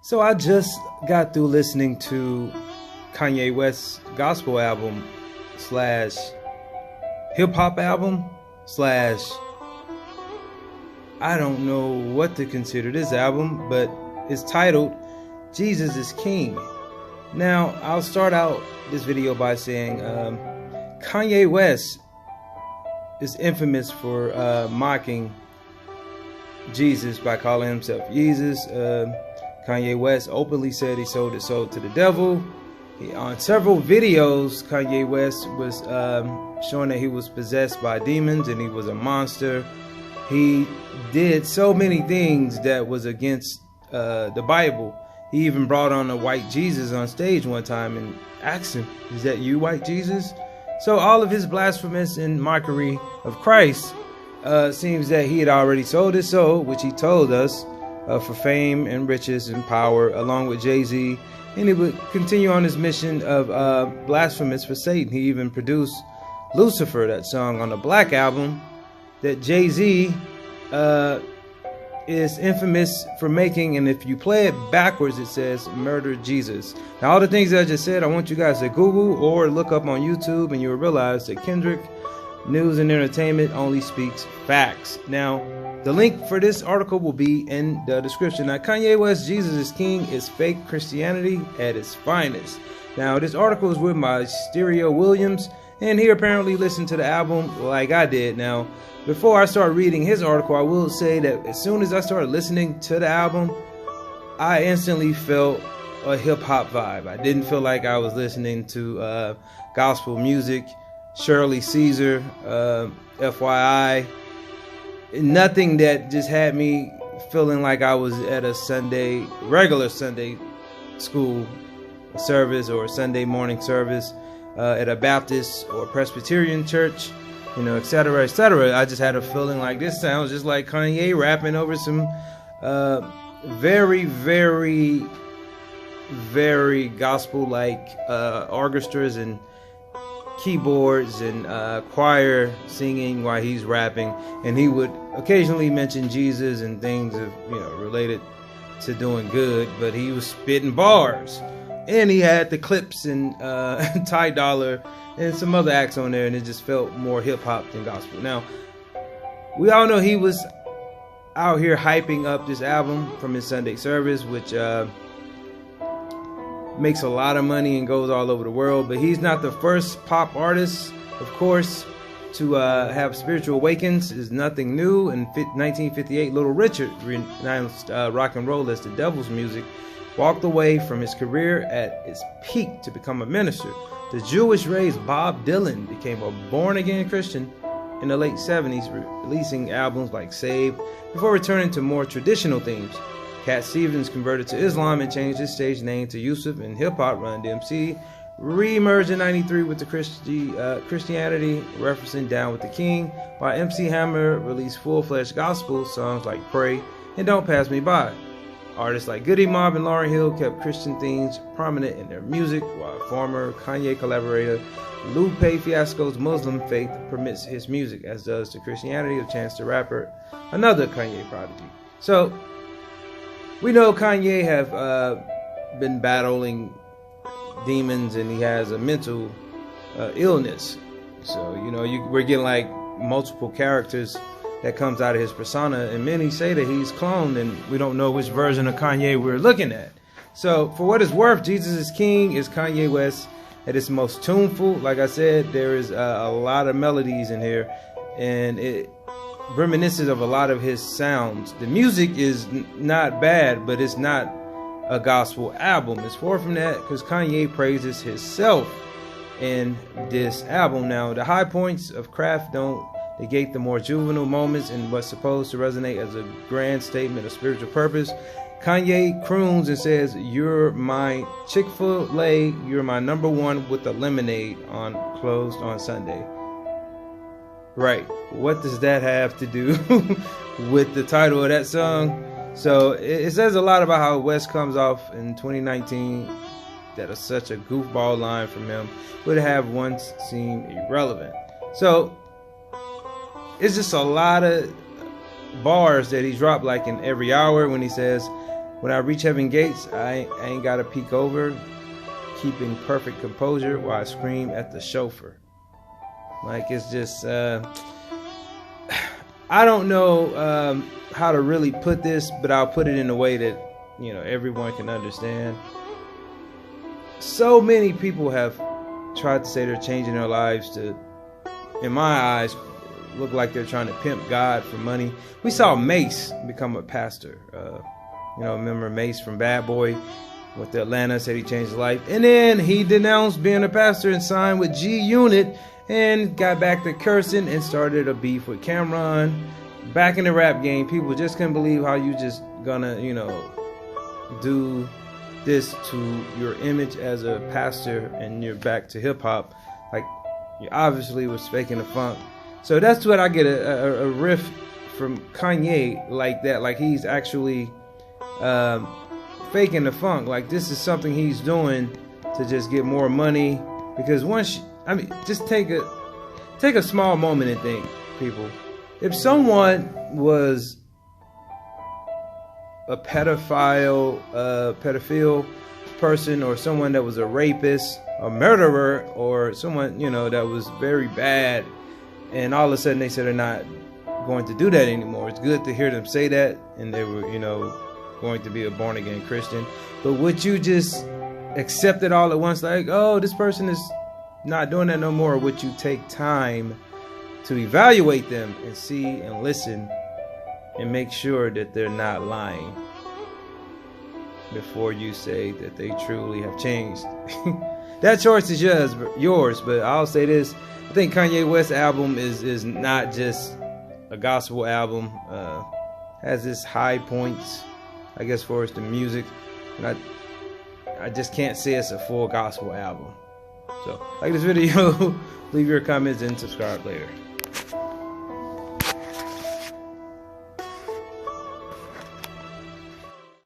So I just got through listening to Kanye West's gospel album slash hip hop album slash I don't know what to consider this album, but it's titled Jesus is King. Now, I'll start out this video by saying Kanye West is infamous for mocking Jesus by calling himself Jesus. Kanye West openly said he sold his soul to the devil. On several videos, Kanye West was showing that he was possessed by demons and he was a monster. He did so many things that was against the Bible. He even brought on a white Jesus on stage one time and asked him, "Is that you, white Jesus?" So all of his blasphemous and mockery of Christ seems that he had already sold his soul, which he told us, for fame and riches and power, along with Jay-Z. And he would continue on his mission of blasphemous for Satan. He even produced Lucifer, that song on the Black album that Jay-Z is infamous for making. And if you play it backwards, it says "Murder Jesus." Now, all the things that I just said, I want you guys to Google or look up on YouTube, and you'll realize that Kendrick News and Entertainment only speaks facts. Now, the link for this article will be in the description. Now, Kanye West, Jesus is King is fake Christianity at its finest. Now, this article is with my Stereo Williams, and he apparently listened to the album like I did. Now, before I start reading his article, I will say that as soon as I started listening to the album, I instantly felt a hip-hop vibe. I didn't feel like I was listening to gospel music. Shirley Caesar, FYI, nothing that just had me feeling like I was at a regular Sunday school service or Sunday morning service at a Baptist or Presbyterian church, etc., etc. I just had a feeling like this sounds just like Kanye rapping over some very, very, very gospel-like orchestras and keyboards and choir singing while he's rapping, and he would occasionally mention Jesus and things of related to doing good, but he was spitting bars, and he had the Clips and Ty Dolla and some other acts on there, and it just felt more hip-hop than gospel. Now, we all know he was out here hyping up this album from his Sunday service, which makes a lot of money and goes all over the world, but he's not the first pop artist, of course, to have spiritual awakens. Is nothing new. In 1958, Little Richard renounced rock and roll as the devil's music, walked away from his career at its peak to become a minister. The Jewish-raised Bob Dylan became a born-again Christian in the late 70s, releasing albums like Saved, before returning to more traditional themes. Cat Stevens converted to Islam and changed his stage name to Yusuf, and hip-hop Run DMC re-emerged in 93 with the Christianity, referencing Down with the King, while MC Hammer released full-fledged gospel songs like Pray and Don't Pass Me By. Artists like Goody Mob and Lauryn Hill kept Christian themes prominent in their music, while former Kanye collaborator Lupe Fiasco's Muslim faith permits his music, as does the Christianity of Chance the Rapper, another Kanye prodigy. So, we know Kanye have been battling demons, and he has a mental illness. So, we're getting like multiple characters that comes out of his persona, and many say that he's cloned, and we don't know which version of Kanye we're looking at. So, for what it's worth, Jesus is King is Kanye West at its most tuneful. Like I said, there is a lot of melodies in here, and it reminiscent of a lot of his sounds. The music is not bad, but it's not a gospel album. It's far from that, because Kanye praises himself in this album. Now, the high points of craft don't negate the more juvenile moments in what's supposed to resonate as a grand statement of spiritual purpose. Kanye croons and says, "You're my Chick-fil-A, you're my number one with the lemonade on closed on Sunday." Right, what does that have to do with the title of that song? So it says a lot about how West comes off in 2019, that is such a goofball line from him would have once seemed irrelevant. So it's just a lot of bars that he dropped like in every hour when he says, When I reach heaven gates, I ain't gotta peek over, keeping perfect composure while I scream at the chauffeur. Like, it's just, I don't know how to really put this, but I'll put it in a way that, you know, everyone can understand. So many people have tried to say they're changing their lives to, in my eyes, look like they're trying to pimp God for money. We saw Mace become a pastor. You know, remember Mace from Bad Boy with Atlanta, said he changed his life. And then he denounced being a pastor and signed with G Unit and got back to cursing and started a beef with Cameron. Back in the rap game, people just couldn't believe how you just gonna, you know, do this to your image as a pastor and you're back to hip hop. Like, you obviously was faking the funk. So that's what I get a riff from Kanye like that. Like, he's actually faking the funk. Like, this is something he's doing to just get more money. Because once, I mean, just take a small moment and think, people. If someone was a pedophile person, or someone that was a rapist, a murderer, or someone, you know, that was very bad, and all of a sudden they said they're not going to do that anymore. It's good to hear them say that, and they were, you know, going to be a born-again Christian. But would you just accept it all at once, like, oh, this person is not doing that no more? Or would you take time to evaluate them and see and listen and make sure that they're not lying before you say that they truly have changed? That choice is yours, but I'll say this. I think Kanye West's album is not just a gospel album. Has its high points, I guess, for us, the music. And I just can't say it's a full gospel album. So, like this video, leave your comments and subscribe later.